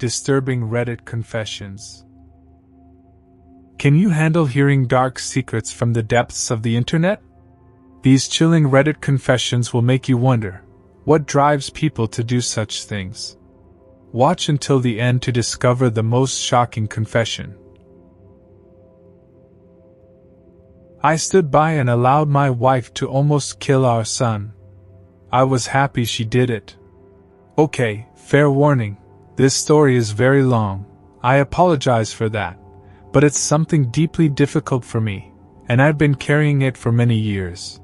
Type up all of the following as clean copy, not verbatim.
disturbing Reddit confessions. Can you handle hearing dark secrets from the depths of the internet? These chilling Reddit confessions will make you wonder, what drives people to do such things? Watch until the end to discover the most shocking confession. I stood by and allowed my wife to almost kill our son. I was happy she did it. Okay, fair warning, this story is very long. I apologize for that, but it's something deeply difficult for me, and I've been carrying it for many years.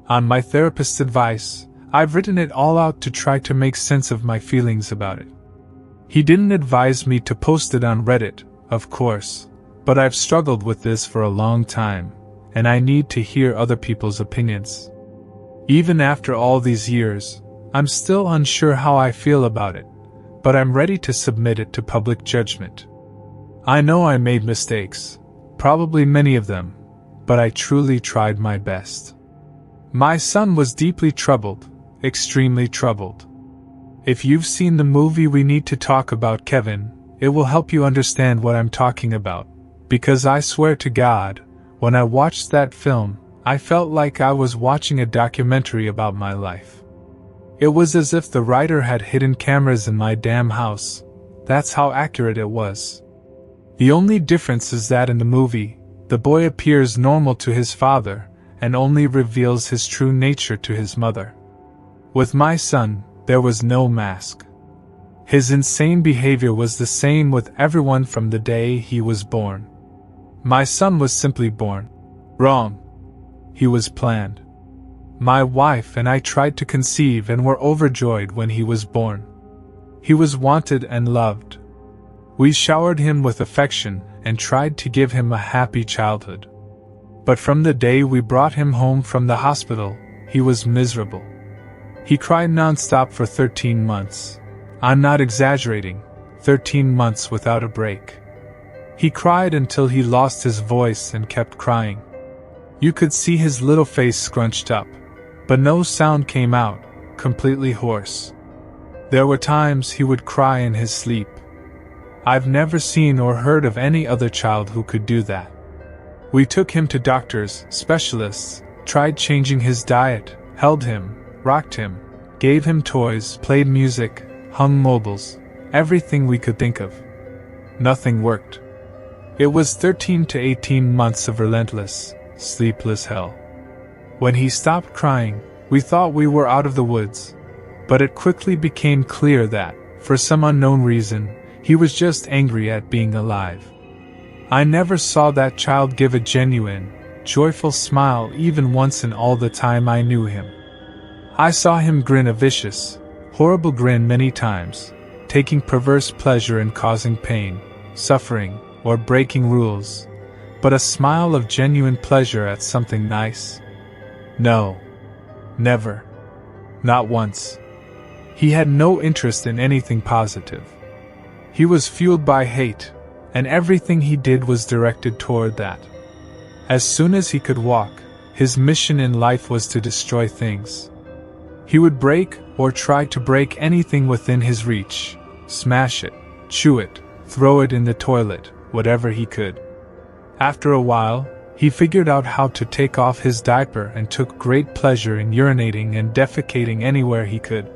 On my therapist's advice, I've written it all out to try to make sense of my feelings about it. He didn't advise me to post it on Reddit, of course, but I've struggled with this for a long time, and I need to hear other people's opinions. Even after all these years, I'm still unsure how I feel about it, but I'm ready to submit it to public judgment. I know I made mistakes, probably many of them, but I truly tried my best. My son was deeply troubled, extremely troubled. If you've seen the movie We Need to Talk About Kevin, it will help you understand what I'm talking about, because I swear to God, when I watched that film, I felt like I was watching a documentary about my life. It was as if the writer had hidden cameras in my damn house. That's how accurate it was. The only difference is that in the movie, the boy appears normal to his father, and only reveals his true nature to his mother. With my son, there was no mask. His insane behavior was the same with everyone from the day he was born. My son was simply born. Wrong. He was planned. My wife and I tried to conceive and were overjoyed when he was born. He was wanted and loved. We showered him with affection and tried to give him a happy childhood. But from the day we brought him home from the hospital, he was miserable. He cried nonstop for 13 months. I'm not exaggerating, 13 months without a break. He cried until he lost his voice and kept crying. You could see his little face scrunched up, but no sound came out, completely hoarse. There were times he would cry in his sleep. I've never seen or heard of any other child who could do that. We took him to doctors, specialists, tried changing his diet, held him, rocked him, gave him toys, played music, hung mobiles, everything we could think of. Nothing worked. It was 13 to 18 months of relentless, sleepless hell. When he stopped crying, we thought we were out of the woods, but it quickly became clear that, for some unknown reason, he was just angry at being alive. I never saw that child give a genuine, joyful smile even once in all the time I knew him. I saw him grin a vicious, horrible grin many times, taking perverse pleasure in causing pain, suffering, or breaking rules, but a smile of genuine pleasure at something nice? No. Never. Not once. He had no interest in anything positive. He was fueled by hate, and everything he did was directed toward that. As soon as he could walk, his mission in life was to destroy things. He would break or try to break anything within his reach, smash it, chew it, throw it in the toilet, whatever he could. After a while, he figured out how to take off his diaper and took great pleasure in urinating and defecating anywhere he could.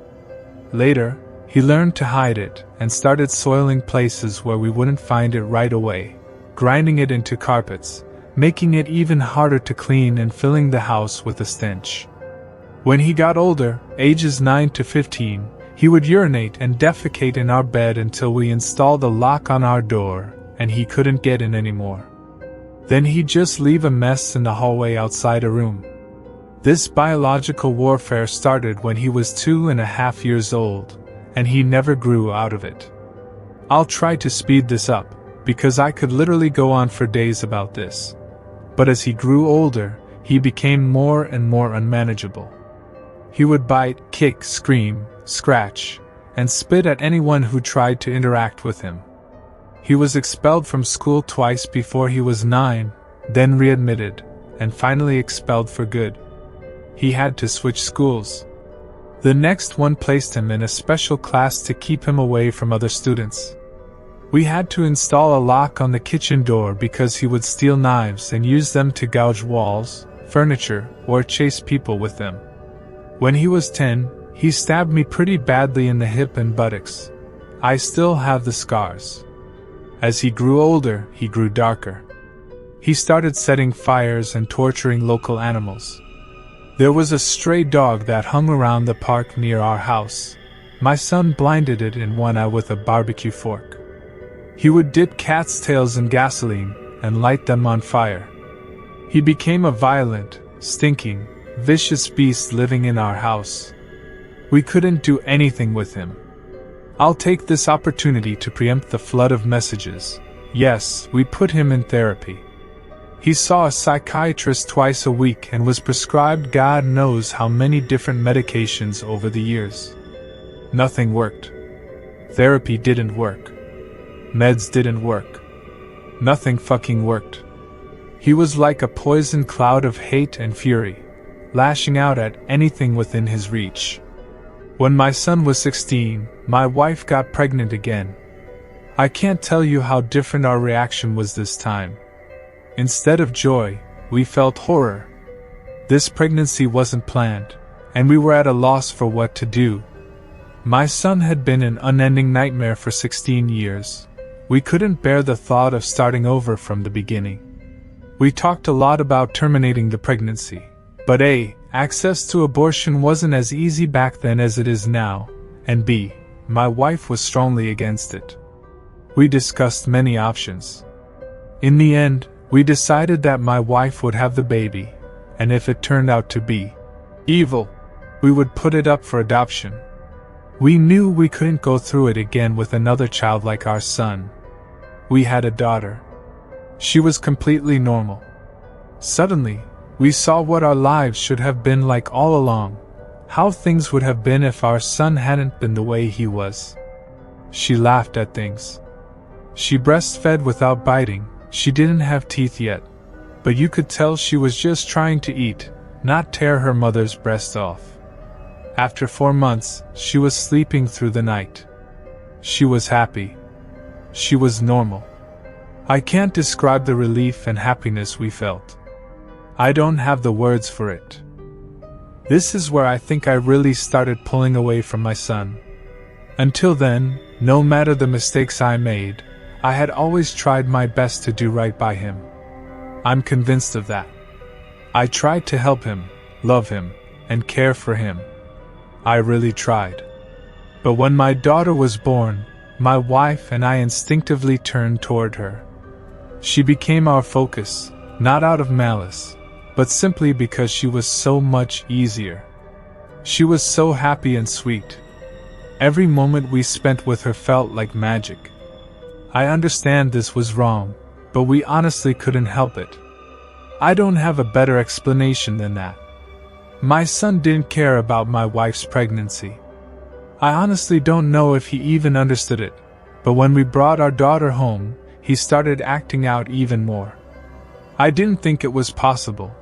Later, he learned to hide it and started soiling places where we wouldn't find it right away, grinding it into carpets, making it even harder to clean and filling the house with a stench. When he got older, ages 9 to 15, he would urinate and defecate in our bed until we installed a lock on our door and he couldn't get in anymore. Then he'd just leave a mess in the hallway outside a room. This biological warfare started when he was 2.5 years old, and he never grew out of it. I'll try to speed this up, because I could literally go on for days about this. But as he grew older, he became more and more unmanageable. He would bite, kick, scream, scratch, and spit at anyone who tried to interact with him. He was expelled from school twice before he was 9, then readmitted, and finally expelled for good. He had to switch schools. The next one placed him in a special class to keep him away from other students. We had to install a lock on the kitchen door because he would steal knives and use them to gouge walls, furniture, or chase people with them. When he was 10, he stabbed me pretty badly in the hip and buttocks. I still have the scars. As he grew older, he grew darker. He started setting fires and torturing local animals. There was a stray dog that hung around the park near our house. My son blinded it in one eye with a barbecue fork. He would dip cats' tails in gasoline and light them on fire. He became a violent, stinking, vicious beast living in our house. We couldn't do anything with him. I'll take this opportunity to preempt the flood of messages. Yes, we put him in therapy. He saw a psychiatrist twice a week and was prescribed God knows how many different medications over the years. Nothing worked. Therapy didn't work. Meds didn't work. Nothing fucking worked. He was like a poison cloud of hate and fury, lashing out at anything within his reach. When my son was 16, my wife got pregnant again. I can't tell you how different our reaction was this time. Instead of joy, we felt horror. This pregnancy wasn't planned, and we were at a loss for what to do. My son had been an unending nightmare for 16 years. We couldn't bear the thought of starting over from the beginning. We talked a lot about terminating the pregnancy, but A, access to abortion wasn't as easy back then as it is now, and B, my wife was strongly against it. We discussed many options. In the end, we decided that my wife would have the baby, and if it turned out to be evil, we would put it up for adoption. We knew we couldn't go through it again with another child like our son. We had a daughter. She was completely normal. Suddenly, we saw what our lives should have been like all along, how things would have been if our son hadn't been the way he was. She laughed at things. She breastfed without biting. She didn't have teeth yet, but you could tell she was just trying to eat, not tear her mother's breast off. After 4 months, she was sleeping through the night. She was happy. She was normal. I can't describe the relief and happiness we felt. I don't have the words for it. This is where I think I really started pulling away from my son. Until then, no matter the mistakes I made, I had always tried my best to do right by him. I'm convinced of that. I tried to help him, love him, and care for him. I really tried. But when my daughter was born, my wife and I instinctively turned toward her. She became our focus, not out of malice, but simply because she was so much easier. She was so happy and sweet. Every moment we spent with her felt like magic. I understand this was wrong, but we honestly couldn't help it. I don't have a better explanation than that. My son didn't care about my wife's pregnancy. I honestly don't know if he even understood it, but when we brought our daughter home, he started acting out even more. I didn't think it was possible,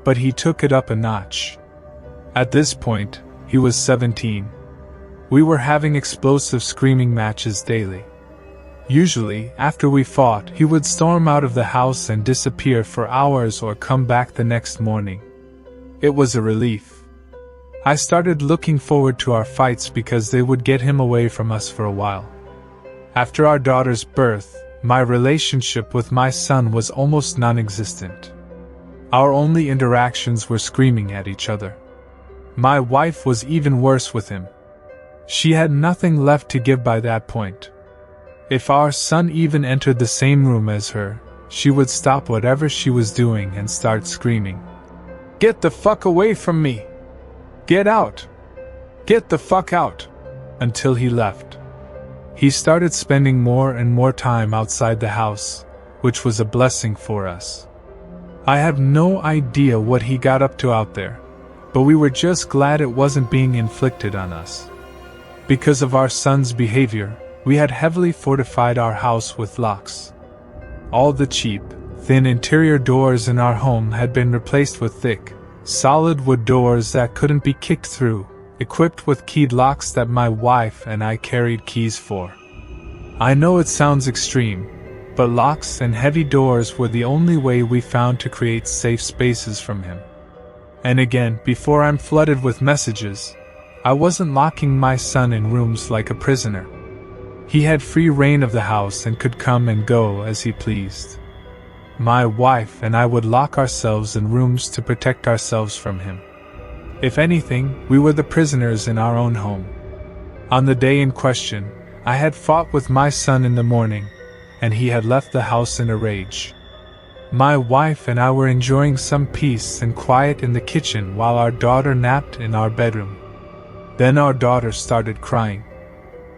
but he took it up a notch. At this point, he was 17. We were having explosive screaming matches daily. Usually, after we fought, he would storm out of the house and disappear for hours or come back the next morning. It was a relief. I started looking forward to our fights because they would get him away from us for a while. After our daughter's birth, my relationship with my son was almost non-existent. Our only interactions were screaming at each other. My wife was even worse with him. She had nothing left to give by that point. If our son even entered the same room as her, she would stop whatever she was doing and start screaming, "Get the fuck away from me! Get out! Get the fuck out!" until he left. He started spending more and more time outside the house, which was a blessing for us. I have no idea what he got up to out there, but we were just glad it wasn't being inflicted on us. Because of our son's behavior, we had heavily fortified our house with locks. All the cheap, thin interior doors in our home had been replaced with thick, solid wood doors that couldn't be kicked through, equipped with keyed locks that my wife and I carried keys for. I know it sounds extreme, but locks and heavy doors were the only way we found to create safe spaces from him. And again, before I'm flooded with messages, I wasn't locking my son in rooms like a prisoner. He had free reign of the house and could come and go as he pleased. My wife and I would lock ourselves in rooms to protect ourselves from him. If anything, we were the prisoners in our own home. On the day in question, I had fought with my son in the morning, and he had left the house in a rage. My wife and I were enjoying some peace and quiet in the kitchen while our daughter napped in our bedroom. Then our daughter started crying.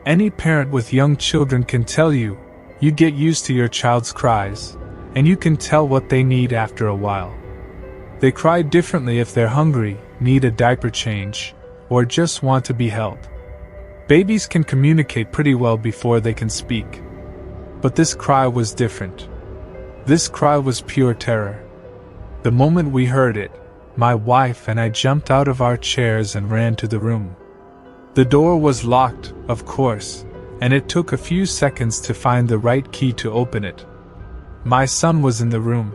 Any parent with young children can tell you, you get used to your child's cries, and you can tell what they need after a while. They cry differently if they're hungry, need a diaper change, or just want to be held. Babies can communicate pretty well before they can speak. But this cry was different. This cry was pure terror. The moment we heard it, my wife and I jumped out of our chairs and ran to the room. The door was locked, of course, and it took a few seconds to find the right key to open it. My son was in the room.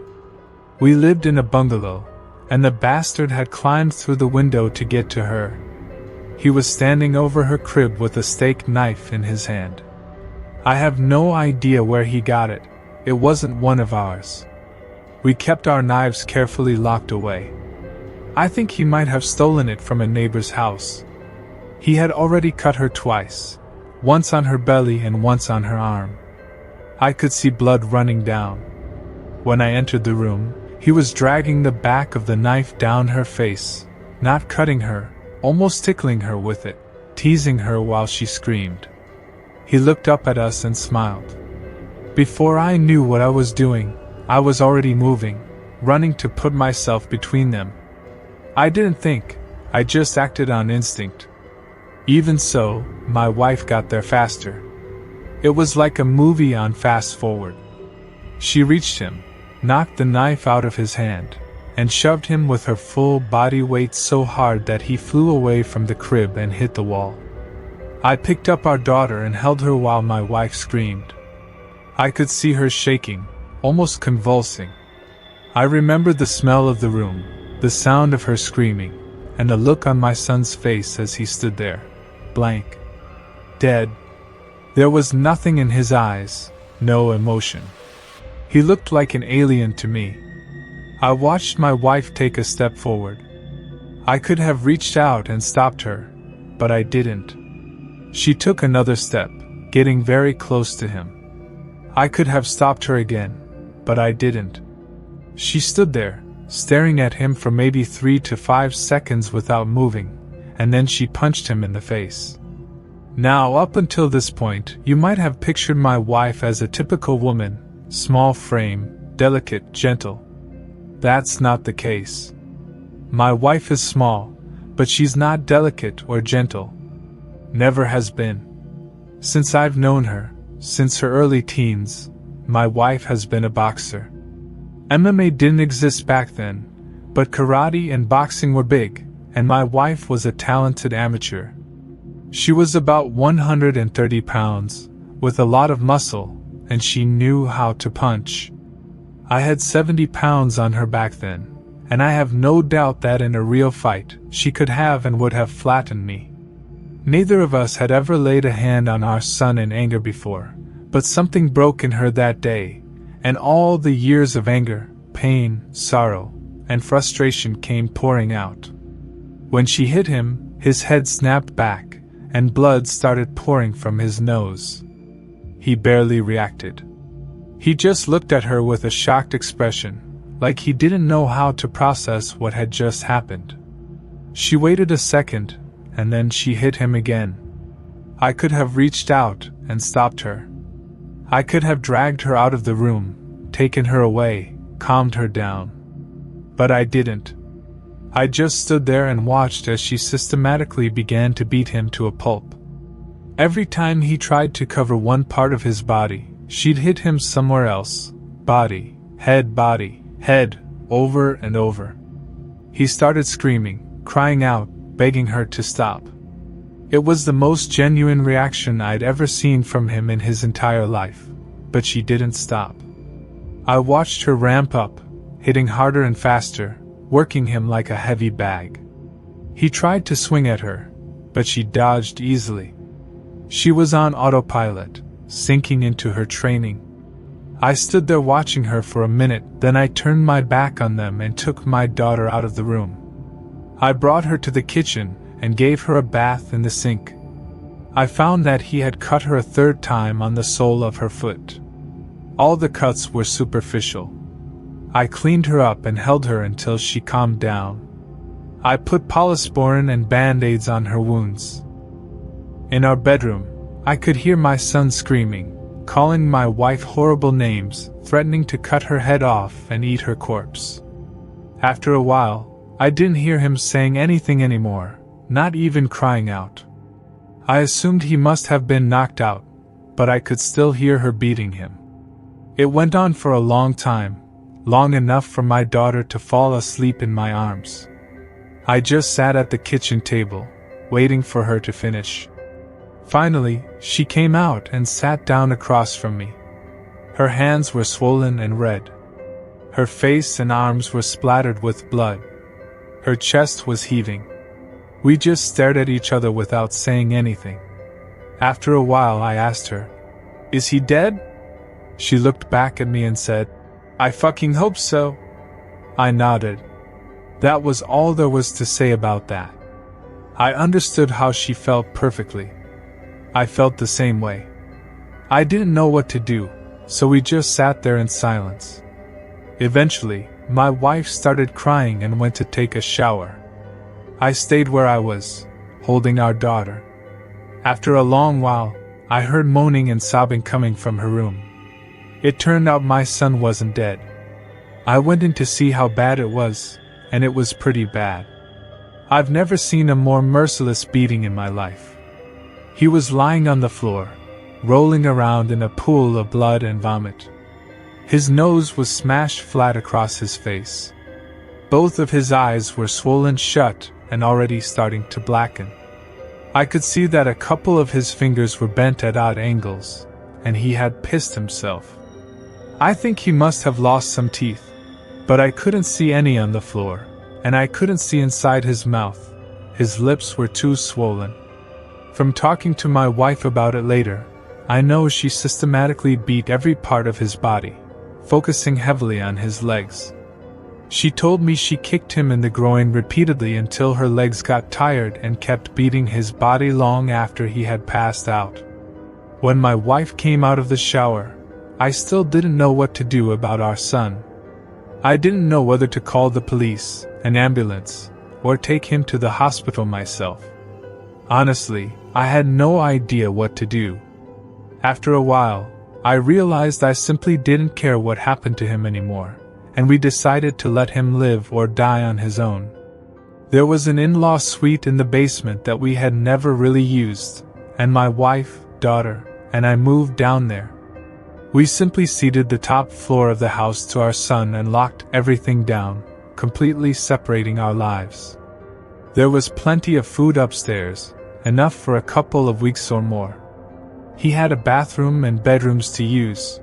We lived in a bungalow, and the bastard had climbed through the window to get to her. He was standing over her crib with a steak knife in his hand. I have no idea where he got it. It wasn't one of ours. We kept our knives carefully locked away. I think he might have stolen it from a neighbor's house. He had already cut her twice, once on her belly and once on her arm. I could see blood running down. When I entered the room, he was dragging the back of the knife down her face, not cutting her, almost tickling her with it, teasing her while she screamed. He looked up at us and smiled. Before I knew what I was doing, I was already moving, running to put myself between them. I didn't think, I just acted on instinct. Even so, my wife got there faster. It was like a movie on fast forward. She reached him, knocked the knife out of his hand, and shoved him with her full body weight so hard that he flew away from the crib and hit the wall. I picked up our daughter and held her while my wife screamed. I could see her shaking, almost convulsing. I remembered the smell of the room, the sound of her screaming, and the look on my son's face as he stood there, blank, dead. There was nothing in his eyes, no emotion. He looked like an alien to me. I watched my wife take a step forward. I could have reached out and stopped her, but I didn't. She took another step, getting very close to him. I could have stopped her again, but I didn't. She stood there, staring at him for maybe 3 to 5 seconds without moving, and then she punched him in the face. Now, up until this point, you might have pictured my wife as a typical woman, small frame, delicate, gentle. That's not the case. My wife is small, but she's not delicate or gentle. Never has been. Since I've known her, since her early teens, my wife has been a boxer. MMA didn't exist back then, but karate and boxing were big, and my wife was a talented amateur. She was about 130 pounds, with a lot of muscle, and she knew how to punch. I had 70 pounds on her back then, and I have no doubt that in a real fight, she could have and would have flattened me. Neither of us had ever laid a hand on our son in anger before, but something broke in her that day, and all the years of anger, pain, sorrow, and frustration came pouring out. When she hit him, his head snapped back, and blood started pouring from his nose. He barely reacted. He just looked at her with a shocked expression, like he didn't know how to process what had just happened. She waited a second, and then she hit him again. I could have reached out and stopped her. I could have dragged her out of the room, taken her away, calmed her down. But I didn't. I just stood there and watched as she systematically began to beat him to a pulp. Every time he tried to cover one part of his body, she'd hit him somewhere else. Body, head, over and over. He started screaming, crying out, begging her to stop. It was the most genuine reaction I'd ever seen from him in his entire life, but she didn't stop. I watched her ramp up, hitting harder and faster, working him like a heavy bag. He tried to swing at her, but she dodged easily. She was on autopilot, sinking into her training. I stood there watching her for a minute, then I turned my back on them and took my daughter out of the room. I brought her to the kitchen and gave her a bath in the sink. I found that he had cut her a third time on the sole of her foot. All the cuts were superficial. I cleaned her up and held her until she calmed down. I put polysporin and band-aids on her wounds. In our bedroom, I could hear my son screaming, calling my wife horrible names, threatening to cut her head off and eat her corpse. After a while, I didn't hear him saying anything anymore, not even crying out. I assumed he must have been knocked out, but I could still hear her beating him. It went on for a long time, long enough for my daughter to fall asleep in my arms. I just sat at the kitchen table, waiting for her to finish. Finally, she came out and sat down across from me. Her hands were swollen and red. Her face and arms were splattered with blood. Her chest was heaving. We just stared at each other without saying anything. After a while I asked her, "Is he dead?" She looked back at me and said, "I fucking hope so." I nodded. That was all there was to say about that. I understood how she felt perfectly. I felt the same way. I didn't know what to do, so we just sat there in silence. Eventually, my wife started crying and went to take a shower. I stayed where I was, holding our daughter. After a long while, I heard moaning and sobbing coming from her room. It turned out my son wasn't dead. I went in to see how bad it was, and it was pretty bad. I've never seen a more merciless beating in my life. He was lying on the floor, rolling around in a pool of blood and vomit. His nose was smashed flat across his face. Both of his eyes were swollen shut and already starting to blacken. I could see that a couple of his fingers were bent at odd angles, and he had pissed himself. I think he must have lost some teeth, but I couldn't see any on the floor, and I couldn't see inside his mouth. His lips were too swollen. From talking to my wife about it later, I know she systematically beat every part of his body, focusing heavily on his legs. She told me she kicked him in the groin repeatedly until her legs got tired and kept beating his body long after he had passed out. When my wife came out of the shower, I still didn't know what to do about our son. I didn't know whether to call the police, an ambulance, or take him to the hospital myself. Honestly, I had no idea what to do. After a while, I realized I simply didn't care what happened to him anymore, and we decided to let him live or die on his own. There was an in-law suite in the basement that we had never really used, and my wife, daughter, and I moved down there. We simply ceded the top floor of the house to our son and locked everything down, completely separating our lives. There was plenty of food upstairs, enough for a couple of weeks or more. He had a bathroom and bedrooms to use.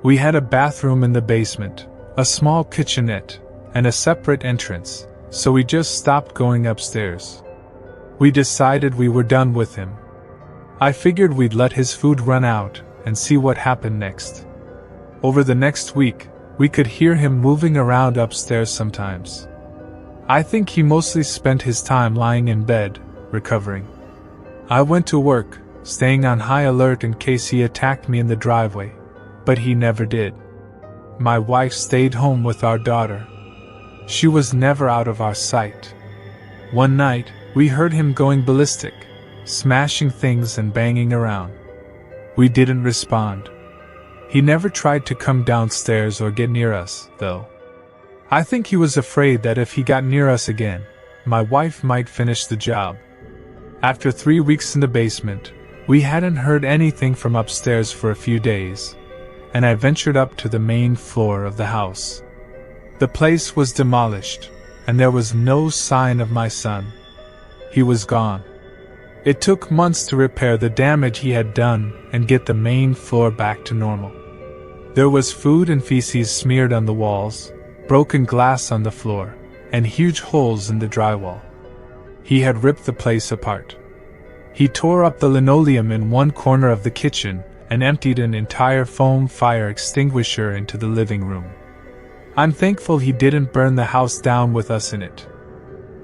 We had a bathroom in the basement, a small kitchenette, and a separate entrance, so we just stopped going upstairs. We decided we were done with him. I figured we'd let his food run out and see what happened next. Over the next week, we could hear him moving around upstairs sometimes. I think he mostly spent his time lying in bed, recovering. I went to work, staying on high alert in case he attacked me in the driveway, but he never did. My wife stayed home with our daughter. She was never out of our sight. One night, we heard him going ballistic, smashing things and banging around. We didn't respond. He never tried to come downstairs or get near us, though. I think he was afraid that if he got near us again, my wife might finish the job. After 3 weeks in the basement, we hadn't heard anything from upstairs for a few days, and I ventured up to the main floor of the house. The place was demolished, and there was no sign of my son. He was gone. It took months to repair the damage he had done and get the main floor back to normal. There was food and feces smeared on the walls, broken glass on the floor, and huge holes in the drywall. He had ripped the place apart. He tore up the linoleum in one corner of the kitchen and emptied an entire foam fire extinguisher into the living room. I'm thankful he didn't burn the house down with us in it.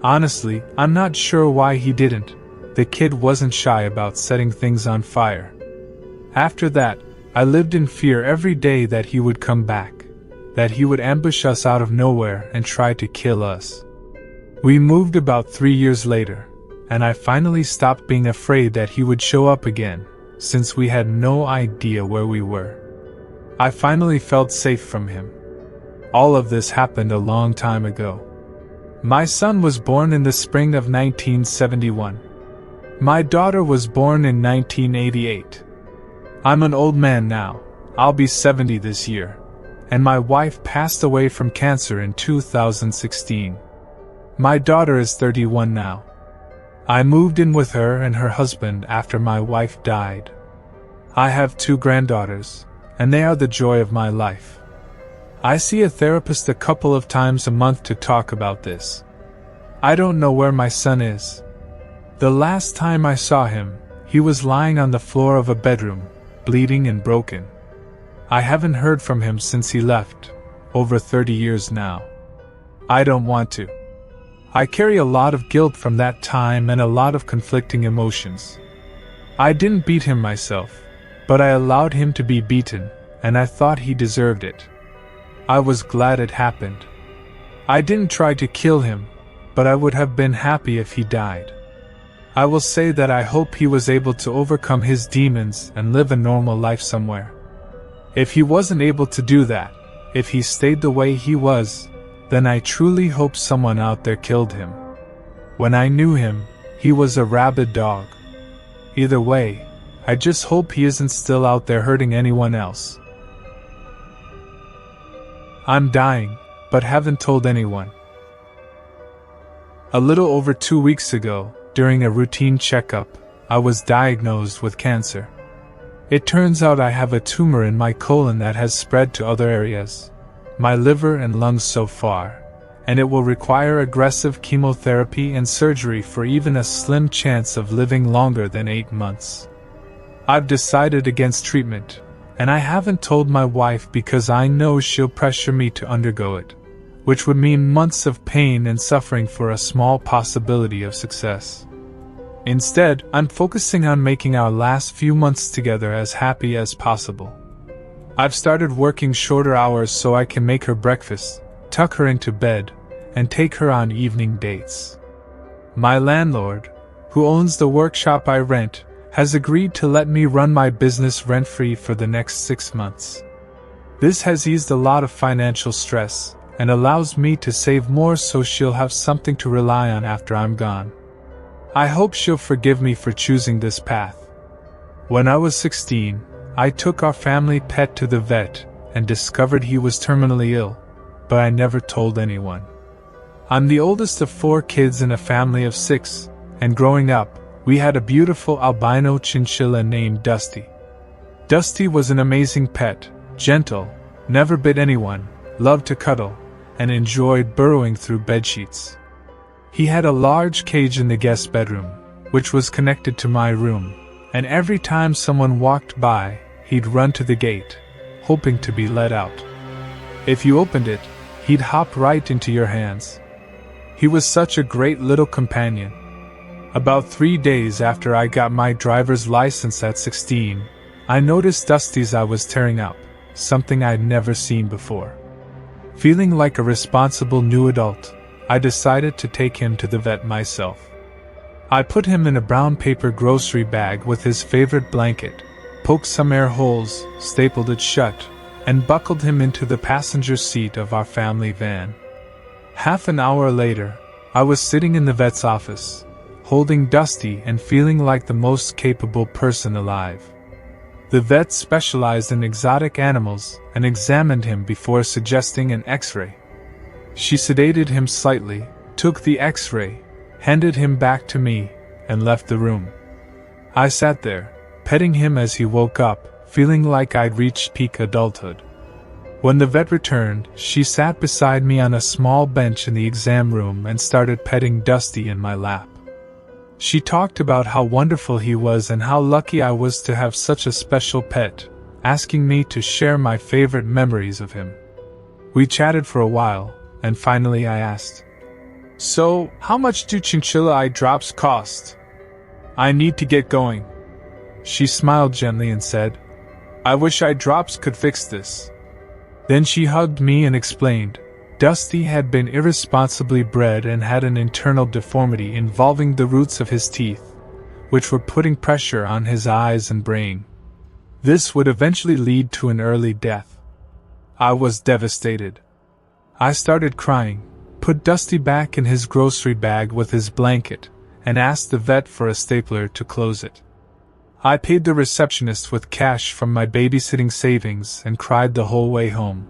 Honestly, I'm not sure why he didn't. The kid wasn't shy about setting things on fire. After that, I lived in fear every day that he would come back, that he would ambush us out of nowhere and try to kill us. We moved about 3 years later, and I finally stopped being afraid that he would show up again, since we had no idea where we were. I finally felt safe from him. All of this happened a long time ago. My son was born in the spring of 1971. My daughter was born in 1988. I'm an old man now. I'll be 70 this year. And my wife passed away from cancer in 2016. My daughter is 31 now. I moved in with her and her husband after my wife died. I have 2 granddaughters, and they are the joy of my life. I see a therapist a couple of times a month to talk about this. I don't know where my son is. The last time I saw him, he was lying on the floor of a bedroom, bleeding and broken. I haven't heard from him since he left, over 30 years now. I don't want to. I carry a lot of guilt from that time and a lot of conflicting emotions. I didn't beat him myself, but I allowed him to be beaten, and I thought he deserved it. I was glad it happened. I didn't try to kill him, but I would have been happy if he died. I will say that I hope he was able to overcome his demons and live a normal life somewhere. If he wasn't able to do that, if he stayed the way he was, then I truly hope someone out there killed him. When I knew him, he was a rabid dog. Either way, I just hope he isn't still out there hurting anyone else. I'm dying, but haven't told anyone. A little over 2 weeks ago, during a routine checkup, I was diagnosed with cancer. It turns out I have a tumor in my colon that has spread to other areas, my liver and lungs so far, and it will require aggressive chemotherapy and surgery for even a slim chance of living longer than 8 months. I've decided against treatment, and I haven't told my wife because I know she'll pressure me to undergo it, which would mean months of pain and suffering for a small possibility of success. Instead, I'm focusing on making our last few months together as happy as possible. I've started working shorter hours so I can make her breakfast, tuck her into bed, and take her on evening dates. My landlord, who owns the workshop I rent, has agreed to let me run my business rent-free for the next 6 months. This has eased a lot of financial stress and allows me to save more so she'll have something to rely on after I'm gone. I hope she'll forgive me for choosing this path. When I was 16, I took our family pet to the vet and discovered he was terminally ill, but I never told anyone. I'm the oldest of 4 kids in a family of 6, and growing up, we had a beautiful albino chinchilla named Dusty. Dusty was an amazing pet, gentle, never bit anyone, loved to cuddle, and enjoyed burrowing through bedsheets. He had a large cage in the guest bedroom, which was connected to my room, and every time someone walked by, he'd run to the gate, hoping to be let out. If you opened it, he'd hop right into your hands. He was such a great little companion. About 3 days after I got my driver's license at 16, I noticed Dusty's eye was tearing up, something I'd never seen before. Feeling like a responsible new adult, I decided to take him to the vet myself. I put him in a brown paper grocery bag with his favorite blanket, poked some air holes, stapled it shut, and buckled him into the passenger seat of our family van. Half an hour later, I was sitting in the vet's office, holding Dusty and feeling like the most capable person alive. The vet specialized in exotic animals and examined him before suggesting an X-ray. She sedated him slightly, took the X-ray, handed him back to me, and left the room. I sat there, petting him as he woke up, feeling like I'd reached peak adulthood. When the vet returned, she sat beside me on a small bench in the exam room and started petting Dusty in my lap. She talked about how wonderful he was and how lucky I was to have such a special pet, asking me to share my favorite memories of him. We chatted for a while, and finally I asked, "So, how much do chinchilla eye drops cost? I need to get going." She smiled gently and said, "I wish eye drops could fix this." Then she hugged me and explained, Dusty had been irresponsibly bred and had an internal deformity involving the roots of his teeth, which were putting pressure on his eyes and brain. This would eventually lead to an early death. I was devastated. I started crying, put Dusty back in his grocery bag with his blanket, and asked the vet for a stapler to close it. I paid the receptionist with cash from my babysitting savings and cried the whole way home.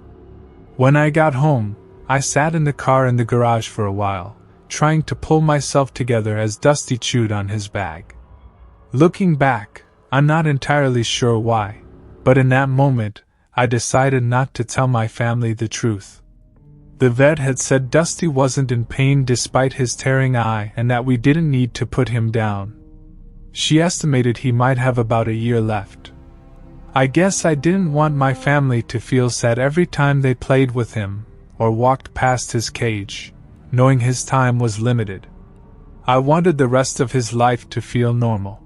When I got home, I sat in the car in the garage for a while, trying to pull myself together as Dusty chewed on his bag. Looking back, I'm not entirely sure why, but in that moment, I decided not to tell my family the truth. The vet had said Dusty wasn't in pain despite his tearing eye and that we didn't need to put him down. She estimated he might have about a year left. I guess I didn't want my family to feel sad every time they played with him or walked past his cage, knowing his time was limited. I wanted the rest of his life to feel normal.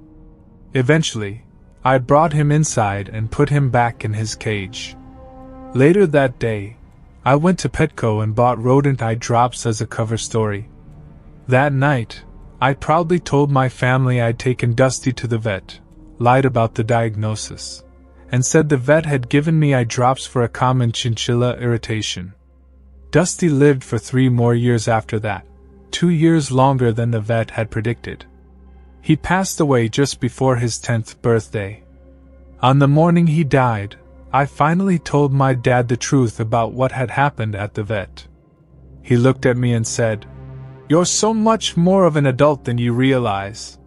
Eventually, I brought him inside and put him back in his cage. Later that day, I went to Petco and bought rodent eye drops as a cover story. That night, I proudly told my family I'd taken Dusty to the vet, lied about the diagnosis, and said the vet had given me eye drops for a common chinchilla irritation. Dusty lived for 3 more years after that, 2 years longer than the vet had predicted. He passed away just before his 10th birthday. On the morning he died, I finally told my dad the truth about what had happened at the vet. He looked at me and said, "You're so much more of an adult than you realize."